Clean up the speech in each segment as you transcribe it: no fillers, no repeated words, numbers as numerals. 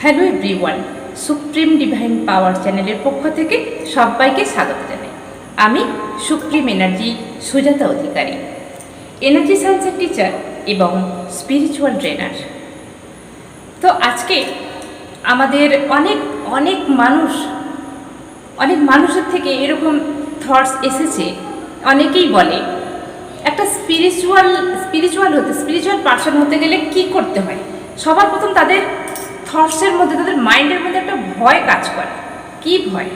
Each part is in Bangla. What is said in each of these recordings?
হ্যালো এভরিওয়ান, সুপ্রিম ডিভাইন পাওয়ার চ্যানেলের পক্ষ থেকে সবাইকে স্বাগত জানাই। আমি সুপ্রিম এনার্জি সুজাতা অধিকারী, এনার্জি সায়েন্সের টিচার এবং স্পিরিচুয়াল ট্রেনার। তো আজকে আমাদের অনেক মানুষের থেকে এরকম থটস এসেছে। অনেকেই বলে একটা স্পিরিচুয়াল পার্সন হতে গেলে কি করতে হয়। সবার প্রথম তাদের থটসের মধ্যে, তাদের মাইন্ডের মধ্যে একটা ভয় কাজ করে। কি ভয়?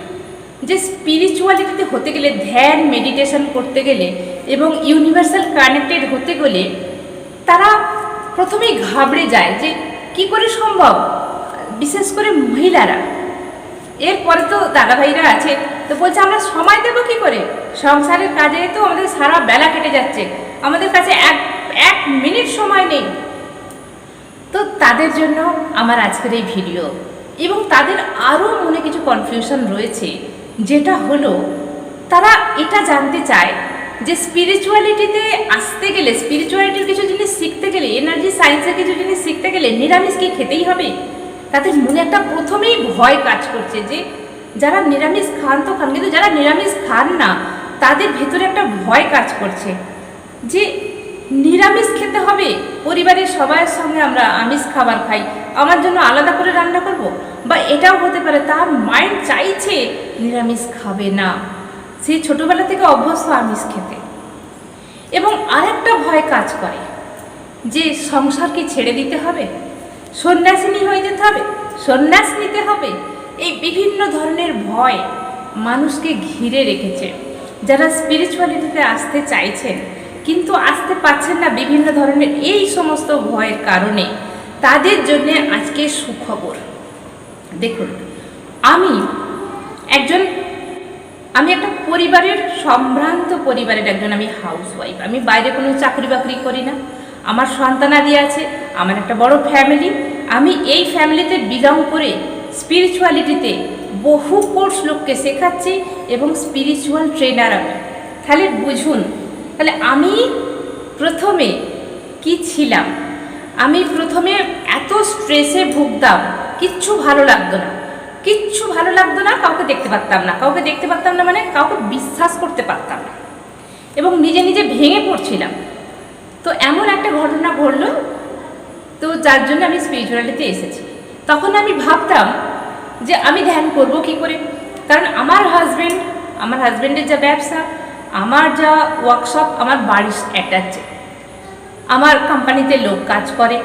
যে স্পিরিচুয়ালিটিতে হতে গেলে, ধ্যান মেডিটেশন করতে গেলে এবং ইউনিভার্সাল কানেক্টেড হতে গেলে তারা প্রথমেই ঘাবড়ে যায় যে কি করে সম্ভব, বিশেষ করে মহিলারা। এরপরে তো দাদাভাইরা আছে, তো বলছে আমরা সময় দেবো কি করে, সংসারের কাজে তো আমাদের সারা বেলা কেটে যাচ্ছে, আমাদের কাছে এক মিনিট সময় নেই। তো তাদের জন্য আমার আজকের এই ভিডিও। এবং তাদের আরও মনে কিছু কনফিউশন রয়েছে, যেটা হলো তারা এটা জানতে চায় যে স্পিরিচুয়ালিটিতে আসতে গেলে, স্পিরিচুয়ালিটির কিছু জিনিস শিখতে গেলে, এনার্জি সায়েন্সের কিছু জিনিস শিখতে গেলে নিরামিষ কি খেতেই হবে? তাদের মনে একটা প্রথমেই ভয় কাজ করছে যে যারা নিরামিষ খান তো খান, কিন্তু যারা নিরামিষ খান না তাদের ভেতরে একটা ভয় কাজ করছে যে নিরামিষ খেতে হবে, পরিবারের সবার সঙ্গে আমরা আমিষ খাবার খাই, আমার জন্য আলাদা করে রান্না করব। বা এটাও হতে পারে তার মাইন্ড চাইছে নিরামিষ খাবে না, সে ছোটোবেলা থেকে অভ্যস্ত আমিষ খেতে। এবং আরেকটা ভয় কাজ করে যে সংসারকে ছেড়ে দিতে হবে, সন্ন্যাসিনী হয়ে যেতে হবে, সন্ন্যাস নিতে হবে। এই বিভিন্ন ধরনের ভয় মানুষকে ঘিরে রেখেছে। যারা স্পিরিচুয়ালিটিতে আসতে চাইছেন কিন্তু আসতে পারছেন না বিভিন্ন ধরনের এই সমস্ত ভয়ের কারণে, তাদের জন্য আজকে সুখবর। দেখুন, আমি একটা পরিবারের, সম্ভ্রান্ত পরিবারের একজন আমি হাউসওয়াইফ। আমি বাইরে কোনো চাকরি বাকরি করি না, আমার সন্তানাদি আছে, আমার একটা বড় ফ্যামিলি। আমি এই ফ্যামিলিতে বিলং করে স্পিরিচুয়ালিটিতে বহু কোর্স লোককে শেখাচ্ছি এবং স্পিরিচুয়াল ট্রেনার আমি। তাহলে বুঝুন, তাহলে আমি প্রথমে কি ছিলাম। আমি প্রথমে এত স্ট্রেসে ভুগতাম, কিচ্ছু ভালো লাগতো না, কাউকে দেখতে পারতাম না, মানে কাউকে বিশ্বাস করতে পারতাম না এবং নিজে নিজে ভেঙে পড়ছিলাম। তো এমন একটা ঘটনা ঘটলো, তো যার জন্য আমি স্পিরিচুয়ালিটিতে এসেছি। তখন আমি ভাবতাম যে আমি ধ্যান করব কি করে, কারণ আমার হাজব্যান্ডের যা ব্যবসা, আমার যা ওয়ার্কশপ আমার বাড়ির অ্যাটাচে, আমার কোম্পানিতে লোক কাজ করে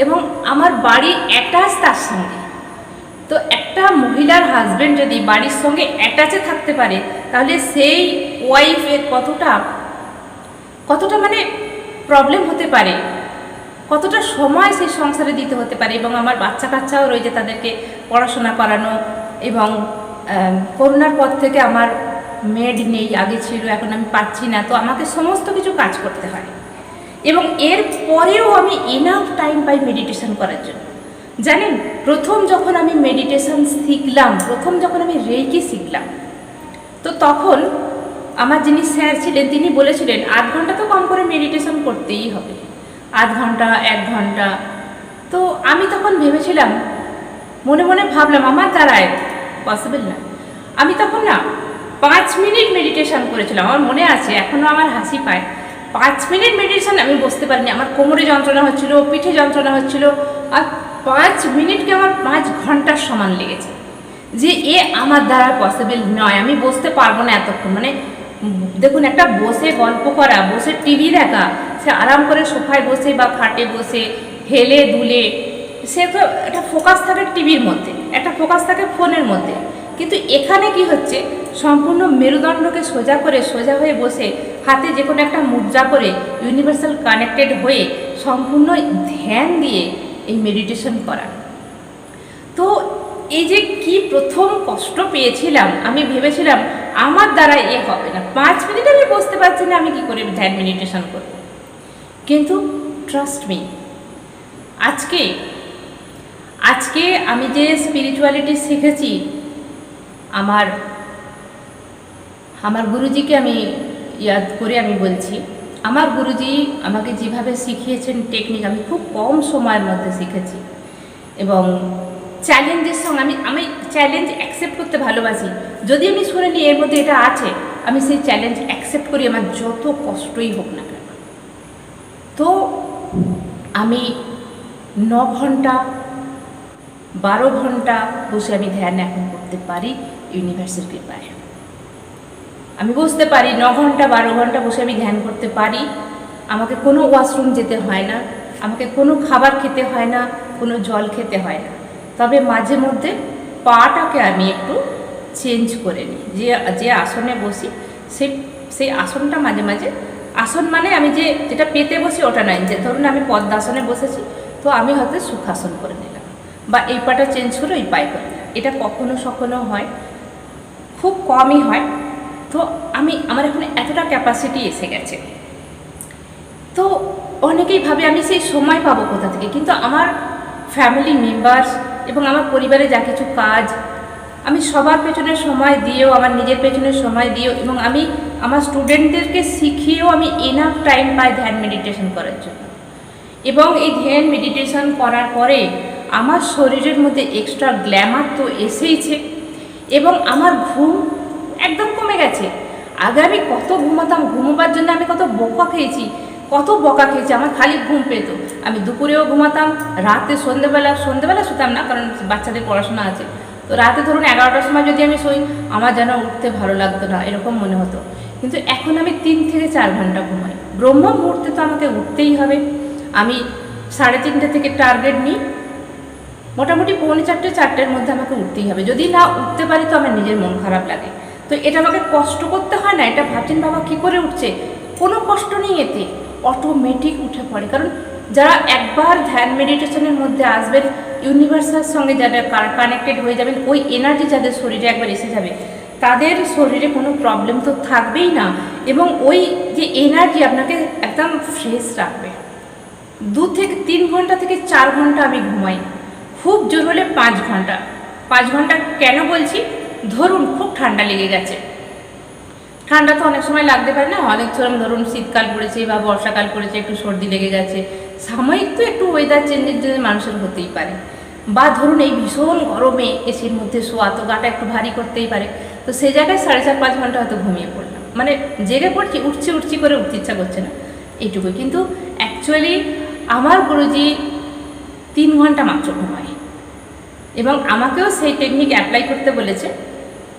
এবং আমার বাড়ি অ্যাটাচ তার সঙ্গে। তো একটা মহিলার হাজব্যান্ড যদি বাড়ির সঙ্গে অ্যাটাচে থাকতে পারে, তাহলে সেই ওয়াইফের কতটা মানে প্রবলেম হতে পারে, কতটা সময় সেই সংসারে দিতে হতে পারে। এবং আমার বাচ্চা কাচ্চাও রয়েছে, তাদেরকে পড়াশোনা করানো। এবং করোনার পর থেকে আমার মেড নেই, আগে ছিল, এখন আমি পাচ্ছি না, তো আমাকে সমস্ত কিছু কাজ করতে হয়। এবং এর পরেও আমি এনাফ টাইম পাই মেডিটেশন করার জন্য। জানেন, প্রথম যখন আমি মেডিটেশন শিখলাম, যখন আমি রেইকি শিখলাম, তো তখন আমার যিনি স্যার ছিলেন তিনি বলেছিলেন 8 ঘন্টা তো কম করে মেডিটেশন করতেই হবে, 8 ঘন্টা 1 ঘন্টা। তো আমি তখন ভেবেছিলাম, মনে মনে ভাবলাম আমার দ্বারায় পসিবল না। আমি তখন না 5 মিনিট মেডিটেশন করেছিলাম, আমার মনে আছে, এখনও আমার হাসি পায়। 5 মিনিট মেডিটেশন আমি বসতে পারিনি, আমার কোমরে যন্ত্রণা হচ্ছিল, পিঠে যন্ত্রণা হচ্ছিল, আর 5 মিনিটকে আমার 5 ঘন্টার সমান লেগেছে। যে আমার দ্বারা পসিবল নয়, আমি বসতে পারবো না এতক্ষণ। মানে দেখুন, একটা বসে গল্প করা, বসে টিভি দেখা, সে আরাম করে সোফায় বসে বা খাটে বসে হেলে দুলে, সে তো একটা ফোকাস থাকে টিভির মধ্যে, একটা ফোকাস থাকে ফোনের মধ্যে। কিন্তু এখানে কি হচ্ছে, সম্পূর্ণ মেরুদণ্ডকে সোজা হয়ে বসে হাতে যে কোনো একটা মুদ্রা করে ইউনিভার্সাল কানেক্টেড হয়ে সম্পূর্ণ ধ্যান দিয়ে এই মেডিটেশন করা। তো এই যে কি প্রথম কষ্ট পেয়েছিলাম, আমি ভেবেছিলাম আমার দ্বারা হবে না, 5 মিনিট আমি বসতে পারছি না, আমি কি করে ধ্যান মেডিটেশন করব। কিন্তু ট্রাস্ট মি, আজকে আমি যে স্পিরিচুয়ালিটি শিখেছি, আমার গুরুজিকে আমি ইয়াদ করে আমি বলছি, আমার গুরুজি আমাকে যেভাবে শিখিয়েছেন টেকনিক, আমি খুব কম সময়ের মধ্যে শিখেছি। এবং চ্যালেঞ্জের সঙ্গে আমি চ্যালেঞ্জ অ্যাকসেপ্ট করতে ভালোবাসি। যদি আমি শুনে নিই এর মধ্যে এটা আছে, আমি সেই চ্যালেঞ্জ অ্যাকসেপ্ট করি, আমার যত কষ্টই হোক না কেন। তো আমি 9 ঘন্টা 12 ঘন্টা বসে আমি ধ্যান এখন করতে পারি ইউনিভার্সের কৃপায়। আমি বুঝতে পারি 9 ঘন্টা 12 ঘন্টা বসে আমি ধ্যান করতে পারি। আমাকে কোনো ওয়াশরুম যেতে হয় না, আমাকে কোনো খাবার খেতে হয় না, কোনো জল খেতে হয় না। তবে মাঝে মধ্যে পাটাকে আমি একটু চেঞ্জ করে নিই। যে আসনে বসি সেই আসনটা মাঝে মাঝে, আসন মানে আমি যেটা পেতে বসি ওটা নয়, যে ধরুন আমি পদ্মাসনে বসেছি, তো আমি হয়তো সুখাসন করে নিলাম, বা এই পাটা চেঞ্জ করে ওই পায়ে করে নিলাম। এটা কখনো হয়, খুব কমই হয়। তো আমার এখন এতটা ক্যাপাসিটি এসে গেছে। তো অনেকেই ভাবে আমি সেই সময় পাবো কোথা থেকে, কিন্তু আমার ফ্যামিলি মেম্বার্স এবং আমার পরিবারে যা কিছু কাজ, আমি সবার পেছনে সময় দিয়েও, আমার নিজের পেছনে সময় দিয়েও, এবং আমি আমার স্টুডেন্টদেরকে শিখিয়েও আমি এনাফ টাইম পাই ধ্যান মেডিটেশন করার জন্য। এবং এই ধ্যান মেডিটেশন করার পরে আমার শরীরের মধ্যে এক্সট্রা গ্ল্যামার তো এসেইছে, এবং আমার ঘুম একদম কমে গেছে। আগে আমি কত ঘুমাতাম, ঘুমোবার জন্য আমি কত বকা খেয়েছি, আমার খালি ঘুম পেত। আমি দুপুরেও ঘুমাতাম, রাতে সন্ধ্যেবেলা শুতাম না, কারণ বাচ্চাদের পড়াশোনা আছে। তো রাতে ধরুন 11টার সময় যদি আমি শোই, আমার যেন উঠতে ভালো লাগতো না, এরকম মনে হতো। কিন্তু এখন আমি 3 থেকে 4 ঘন্টা ঘুমাই। ব্রহ্ম মুহূর্তে তো আমাকে উঠতেই হবে। আমি 3:30 থেকে টার্গেট নিই, মোটামুটি 3:45-4টের মধ্যে আমাকে উঠতেই হবে। যদি না উঠতে পারি তো আমার নিজের মন খারাপ লাগে। তো এটা আমাকে কষ্ট করতে হয় না। এটা ভাবছেন বাবা কী করে উঠছে, কোনো কষ্ট নেই, এতে অটোমেটিক উঠে পড়ে। কারণ যারা একবার ধ্যান মেডিটেশনের মধ্যে আসবেন, ইউনিভার্সের সঙ্গে যারা কানেক্টেড হয়ে যাবেন, ওই এনার্জি যাদের শরীরে একবার এসে যাবে, তাদের শরীরে কোনো প্রবলেম তো থাকবেই না, এবং ওই যে এনার্জি আপনাকে একদম ফ্রেশ রাখবে। 2 থেকে 3 ঘন্টা থেকে 4 ঘন্টা আমি ঘুমাই, খুব জোর হলে 5 ঘন্টা। 5 ঘন্টা কেন বলছি, ধরুন খুব ঠান্ডা লেগে গেছে, ঠান্ডা তো অনেক সময় লাগতে পারে না, অনেক সময় ধরুন শীতকাল পড়েছে বা বর্ষাকাল পড়েছে, একটু সর্দি লেগে গেছে, সাময়িক তো একটু ওয়েদার চেঞ্জের জন্য মানুষের হতেই পারে। বা ধরুন এই ভীষণ গরমে এসির মধ্যে শোয়া, তো গাটা একটু ভারী করতেই পারে। তো সেই জায়গায় 4.5-5 ঘন্টা হয়তো ঘুমিয়ে পড়লাম, মানে জেগে পড়ছি, উঠছি করে উঠতে ইচ্ছা করছে না, এইটুকুই। কিন্তু অ্যাকচুয়ালি আমার গুরুজি 3 ঘন্টা মাত্র ঘুমায়, এবং আমাকেও সেই টেকনিক অ্যাপ্লাই করতে বলেছে।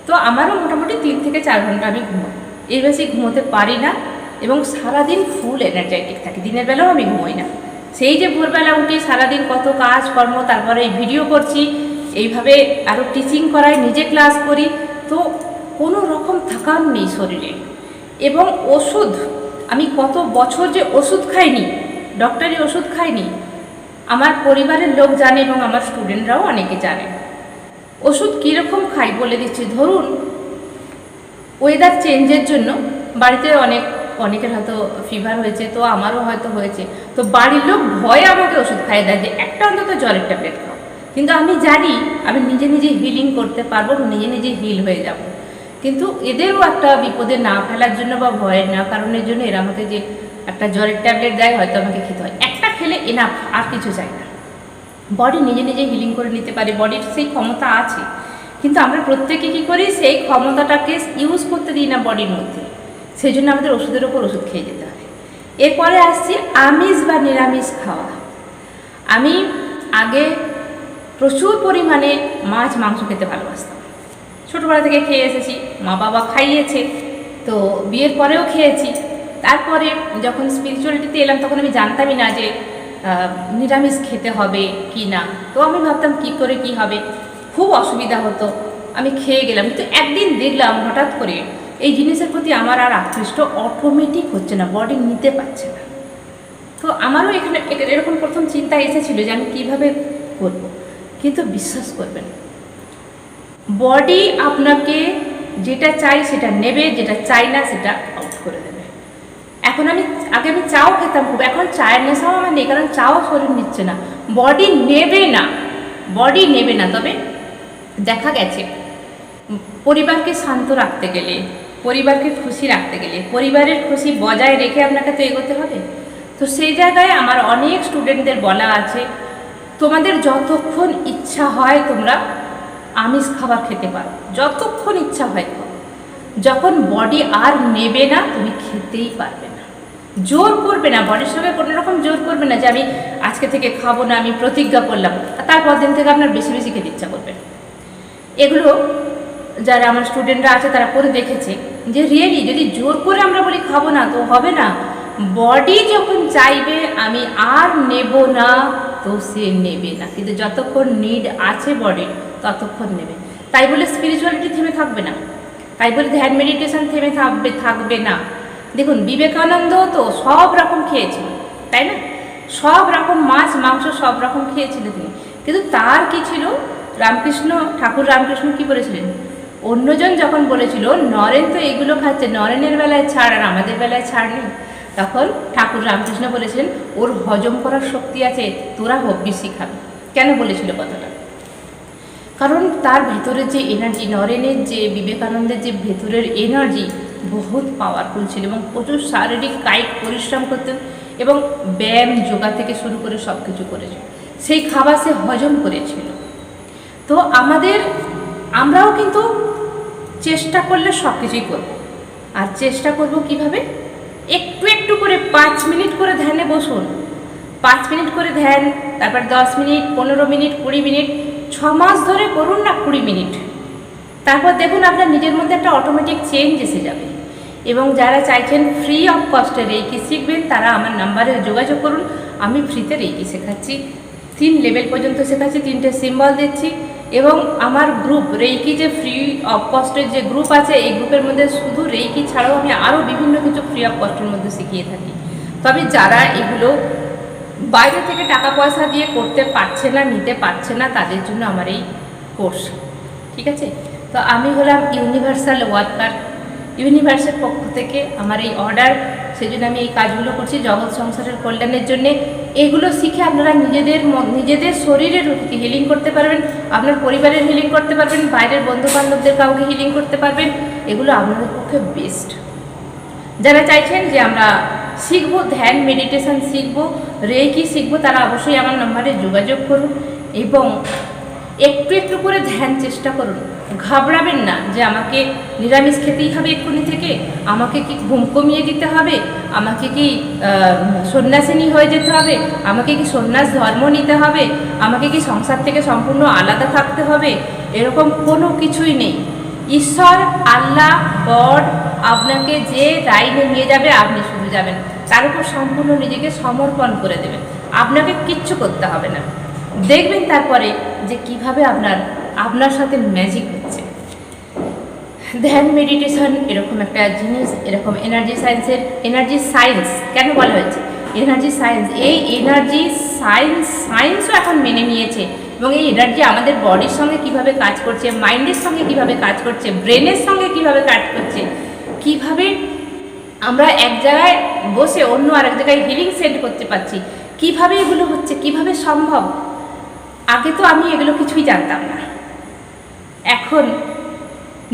তো আমারও মোটামুটি 3 থেকে 4 ঘন্টা আমি ঘুমাই, এর বেশি ঘুমোতে পারি না, এবং সারাদিন ফুল এনার্জেটিক থাকি। দিনের বেলাও আমি ঘুমোই না, সেই যে ভোরবেলা উঠি, সারাদিন কত কাজ কর্ম, তারপরে এই ভিডিও করছি, এইভাবে আরও টিচিং করাই, নিজে ক্লাস করি, তো কোনো রকম থাকান নেই শরীরে। এবং ওষুধ, আমি কত বছর যে ওষুধ খাইনি, ডক্টরি ওষুধ খাইনি, আমার পরিবারের লোক জানে, এবং আমার স্টুডেন্টরাও অনেকে জানে। ওষুধ কীরকম খাই বলে দিচ্ছি। ধরুন ওয়েদার চেঞ্জের জন্য বাড়িতে অনেকের হয়তো ফিভার হয়েছে, তো আমারও হয়তো হয়েছে, তো বাড়ির লোক ভয়ে আমাকে ওষুধ খাইয়ে দেয় যে একটা অন্তত জ্বরের ট্যাবলেট খাও। কিন্তু আমি জানি আমি নিজে নিজে হিলিং করতে পারবো, নিজে নিজে হিল হয়ে যাব। কিন্তু এদেরও একটা বিপদে না ফেলার জন্য বা ভয়ের না কারণের জন্য এরা আমাকে যে একটা জ্বরের ট্যাবলেট দেয়, হয়তো আমাকে খেতে হয়। একটা খেলে এনাফ, আর কিছু চাই না। বডি নিজে নিজে হিলিং করে নিতে পারে, বডির সেই ক্ষমতা আছে। কিন্তু আমরা প্রত্যেকে কী করি, সেই ক্ষমতাটাকে ইউজ করতে দিই না বডির মধ্যে, সেই জন্য আমাদের ওষুধের ওপর ওষুধ খেয়ে যেতে হয়। এরপরে আসছি আমিষ বা নিরামিষ খাওয়া। আমি আগে প্রচুর পরিমাণে মাছ মাংস খেতে ভালোবাসতাম, ছোটোবেলা থেকে খেয়ে এসেছি, মা বাবা খাইয়েছে, তো বিয়ের পরেও খেয়েছি। তারপরে যখন স্পিরিচুয়ালিটিতে এলাম, তখন আমি জানতামই না যে নিরামিষ খেতে হবে কি না। তো আমি ভাবতাম কি করে কি হবে, খুব অসুবিধা হতো, আমি খেয়ে গেলাম। কিন্তু একদিন দেখলাম হঠাৎ করে এই জিনিসের প্রতি আমার আর আকৃষ্ট অটোমেটিক হচ্ছে না, বডি নিতে পারছে না। তো আমারও এখানে এরকম প্রথম চিন্তা এসেছিল যে আমি কীভাবে করব। কিন্তু বিশ্বাস করবেন, বডি আপনাকে যেটা চাই সেটা নেবে, যেটা চাই না সেটা আউট করে দেবে। এখন আগে আমি চাও খেতাম খুব, এখন চায়ের নেশাও আমার নেই, কারণ চাও শরীর নিচ্ছে না, বডি নেবে না। তবে দেখা গেছে পরিবারকে শান্ত রাখতে গেলে, পরিবারকে খুশি রাখতে গেলে, পরিবারের খুশি বজায় রেখে আপনাকে তো এগোতে হবে। তো সেই জায়গায় আমার অনেক স্টুডেন্টদের বলা আছে তোমাদের যতক্ষণ ইচ্ছা হয় তোমরা আমিষ খাবার খেতে পারো, যতক্ষণ ইচ্ছা হয় খাও। যখন বডি আর নেবে না তুমি খেতেই পারবে না, জোর করবে না, বডির সঙ্গে কোনো রকম জোর করবে না যে আমি আজকে থেকে খাবো না, আমি প্রতিজ্ঞা করলাম, তারপর দিন থেকে আপনার বেশি বেশি খেতে ইচ্ছা করবে। এগুলো যারা আমার স্টুডেন্টরা আছে তারা করে দেখেছে যে রিয়েলি যদি জোর করে আমরা বলি খাবো না তো হবে না, বডি যখন চাইবে আমি আর নেব না তো সে নেবে না, কিন্তু যতক্ষণ নিড আছে বডির ততক্ষণ নেবে। তাই বলে স্পিরিচুয়ালিটি থেমে থাকবে না, তাই বলে ধ্যান মেডিটেশন থেমে থাকবে না। দেখুন বিবেকানন্দ তো সব রকম খেয়েছিল, তাই না, সব রকম মাছ মাংস সব রকম খেয়েছিলেন তিনি, কিন্তু তার কি ছিল, রামকৃষ্ণ ঠাকুর রামকৃষ্ণ কি বলেছিলেন, অন্যজন যখন বলেছিল নরেন তো এগুলো খাচ্ছে, নরেনের বেলায় ছাড় আর আমাদের বেলায় ছাড় নেই, তখন ঠাকুর রামকৃষ্ণ বলেছিলেন ওর হজম করার শক্তি আছে, তোরা বেশি খাবি। কেন বলেছিল কথাটা, কারণ তার ভেতরের যে এনার্জি, নরেনের যে বিবেকানন্দের যে ভেতরের এনার্জি বহুত পাওয়ারফুল ছিল এবং প্রচুর শারীরিক কায়িক পরিশ্রম করতেন এবং ব্যায়াম যোগা থেকে শুরু করে সব কিছু করেছে, সেই খাবার সে হজম করেছিল। তো আমরাও কিন্তু চেষ্টা করলে সব কিছুই করবো, আর চেষ্টা করব কিভাবে, একটু একটু করে 5 মিনিট করে ধ্যানে বসুন, 5 মিনিট করে ধ্যান, তারপর 10 মিনিট, 15 মিনিট, 20 মিনিট, 6 মাস ধরে করুন না 20 মিনিট, তারপর দেখুন আপনার নিজের মধ্যে একটা অটোমেটিক চেঞ্জ এসে যাবে। এবং যারা চাইছেন ফ্রি অফ কস্টে রেইকি শিখবেন তারা আমার নাম্বারে যোগাযোগ করুন, আমি ফ্রিতে রেইকি শেখাচ্ছি, 3 লেভেল পর্যন্ত শেখাচ্ছি, 3টে সিম্বল দিচ্ছি। এবং আমার গ্রুপ রেইকি যে ফ্রি অফ কস্টের যে গ্রুপ আছে, এই গ্রুপের মধ্যে শুধু রেইকি ছাড়াও আমি আরও বিভিন্ন কিছু ফ্রি অফ কস্টের মধ্যে শিখিয়ে থাকি। তবে যারা এগুলো বাইরে থেকে টাকা পয়সা দিয়ে করতে পারছে না, নিতে পারছে না, তাদের জন্য আমার এই কোর্স, ঠিক আছে। তো আমি হলাম ইউনিভার্সাল ওয়ার্কার, ইউনিভার্সের পক্ষ থেকে আমার এই অর্ডার, সেই জন্য আমি এই কাজগুলো করছি জগৎ সংসারের কল্যাণের জন্যে। এগুলো শিখে আপনারা নিজেদের শরীরের হিলিং করতে পারবেন, আপনার পরিবারের হিলিং করতে পারবেন, বাইরের বন্ধু বান্ধবদের কাউকে হিলিং করতে পারবেন, এগুলো আপনাদের পক্ষে বেস্ট। যারা চাইছেন যে আমরা শিখবো ধ্যান মেডিটেশন শিখবো, রেইকি শিখবো, তারা অবশ্যই আমার নম্বরে যোগাযোগ করুন এবং একটু একটু করে ধ্যান চেষ্টা করুন। ঘাবড়াবেন না যে আমাকে নিরামিষ খেতেই হবে এক্ষুনি থেকে, আমাকে কি ঘুম কমিয়ে দিতে হবে, আমাকে কি সন্ন্যাসিনী হয়ে যেতে হবে, আমাকে কি সন্ন্যাস ধর্ম নিতে হবে, আমাকে কি সংসার থেকে সম্পূর্ণ আলাদা থাকতে হবে, এরকম কোনো কিছুই নেই। ঈশ্বর আল্লাহ গড আপনাকে যে লাইনে নিয়ে যাবে আপনি শুধু যাবেন, তার উপর সম্পূর্ণ নিজেকে সমর্পণ করে দেবেন, আপনাকে কিচ্ছু করতে হবে না। দেখবেন তারপরে যে কিভাবে আপনার সাথে ম্যাজিক হচ্ছে। ধ্যান মেডিটেশন এরকম একটা জিনিস, এরকম এনার্জি সায়েন্স কেন বলা হয়েছে এনার্জি সায়েন্স, এই এনার্জি সায়েন্সও এখন মেনে নিয়েছে এবং এই এনার্জি আমাদের বডির সঙ্গে কিভাবে কাজ করছে, মাইন্ডের সঙ্গে কিভাবে কাজ করছে, ব্রেনের সঙ্গে কিভাবে কাজ করছে, কিভাবে আমরা এক জায়গায় বসে অন্য আরেক জায়গায় হিলিং সেন্ড করতে পারছি, কিভাবে এগুলো হচ্ছে, কিভাবে সম্ভব। আগে তো আমি এগুলো কিছুই জানতাম না, এখন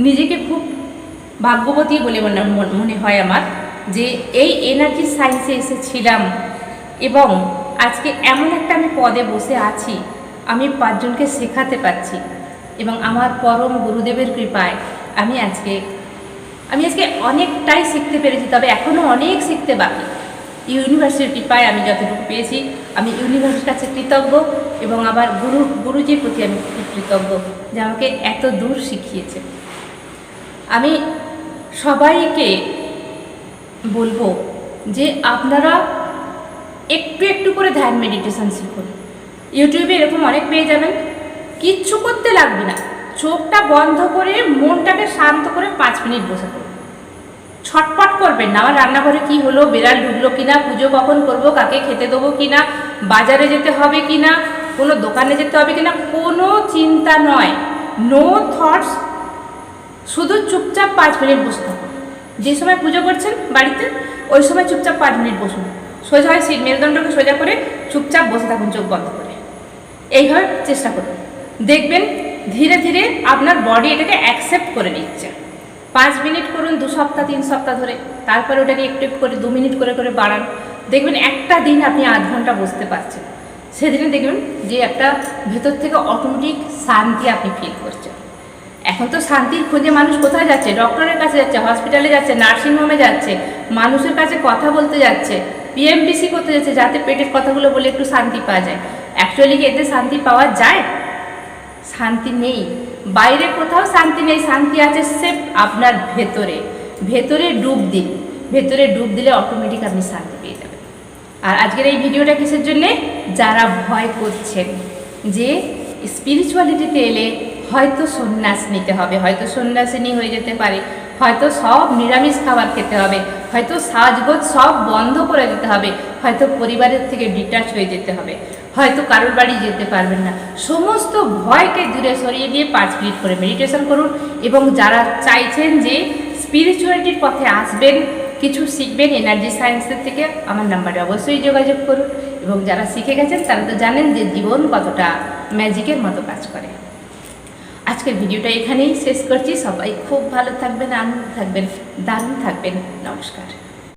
নিজেকে খুব ভাগ্যবতী বলে মনে হয় আমার যে এই এনার্জি সায়েন্সে এসেছিলাম এবং আজকে এমন একটা আমি পদে বসে আছি, আমি 5 জনকে শেখাতে পারছি এবং আমার পরম গুরুদেবের কৃপায় আমি আজকে অনেকটাই শিখতে পেরেছি, তবে এখনও অনেক শিখতে বাকি। ইউনিভার্সিটির কৃপায় আমি যতটুকু পেয়েছি আমি ইউনিভার্সিটির কাছে কৃতজ্ঞ এবং আবার গুরুজির প্রতি আমি খুব কৃতজ্ঞ যে আমাকে এত দূর শিখিয়েছে। আমি সবাইকে বলবো যে আপনারা একটু একটু করে ধ্যান মেডিটেশন শিখুন। ইউটিউবে এরকম অনেক পেয়ে যাবেন, কিচ্ছু করতে লাগবে না, চোখটা বন্ধ করে মনটাকে শান্ত করে 5 মিনিট বসে পড়ুন। ছটপট করবেন না, আমার রান্নাঘরে কি হলো, বিড়াল ঢুকলো কিনা, পুজো কখন করব, কাকে খেতে দেবো কিনা, বাজারে যেতে হবে কিনা, কোনো দোকানে যেতে হবে কিনা, কোনো চিন্তা নয়, নো থটস, শুধু চুপচাপ 5 মিনিট বসে থাকুন। যে সময় পুজো করছেন বাড়িতে ওই সময় চুপচাপ 5 মিনিট বসুন, সোজা হয় মেরুদণ্ডকে সোজা করে চুপচাপ বসে থাকুন চোখ বন্ধ করে। এইভাবে চেষ্টা করুন, দেখবেন ধীরে ধীরে আপনার বডি এটাকে অ্যাকসেপ্ট করে নিচ্ছে। 5 মিনিট করুন 2 সপ্তাহ 3 সপ্তাহ ধরে, তারপরে ওটাকে একটু একটু করে 2 মিনিট করে করে বাড়ান, দেখবেন একটা দিন আপনি আধ ঘন্টা বসতে পারছেন। সেদিনে দেখবেন যে একটা ভেতর থেকে অটোমেটিক শান্তি আপনি ফিল করছেন। এখন তো শান্তির খোঁজে মানুষ কোথায় যাচ্ছে? ডক্টরের কাছে যাচ্ছে, হসপিটালে যাচ্ছে, নার্সিংহোমে যাচ্ছে, মানুষের কাছে কথা বলতে যাচ্ছে, পিএমপিসি করতে যাচ্ছে, যাতে পেটের কথাগুলো বলে একটু শান্তি পাওয়া যায়। অ্যাকচুয়ালি কি এতে শান্তি পাওয়া যায়? শান্তি নেই, বাইরে কোথাও শান্তি নেই। শান্তি আছে সেফ আপনার ভেতরে। ভেতরে ডুব দিন, ভেতরে ডুব দিলে অটোমেটিক আপনি শান্তি পেয়ে যাবেন। আর আজকের এই ভিডিওটা কিসের জন্যে? যারা ভয় করছেন যে স্পিরিচুয়ালিটিতে এলে হয়তো সন্ন্যাস নিতে হবে, হয়তো সন্ন্যাসিনী হয়ে যেতে পারে, হয়তো সব নিরামিষ খাবার খেতে হবে, হয়তো সাজগোজ সব বন্ধ করে দিতে হবে, হয়তো পরিবারের থেকে ডিটাচ হয়ে যেতে হবে, হয়তো কারোর বাড়ি যেতে পারবেন না। সমস্ত ভয়কে দূরে সরিয়ে দিয়ে 5 মিনিট করে মেডিটেশন করুন। এবং যারা চাইছেন যে স্পিরিচুয়ালিটির পথে আসবেন, কিছু শিখবেন এনার্জি সায়েন্সের থেকে, আমার নাম্বারে অবশ্যই যোগাযোগ করুন। এবং যারা শিখে গেছেন তারা তো জানেন যে জীবন কতটা ম্যাজিকের মতো কাজ করে। আজকের ভিডিওটা এখানেই শেষ করছি। সবাই খুব ভালো থাকবেন, আনন্দ থাকবেন, দারুণ থাকবেন। নমস্কার।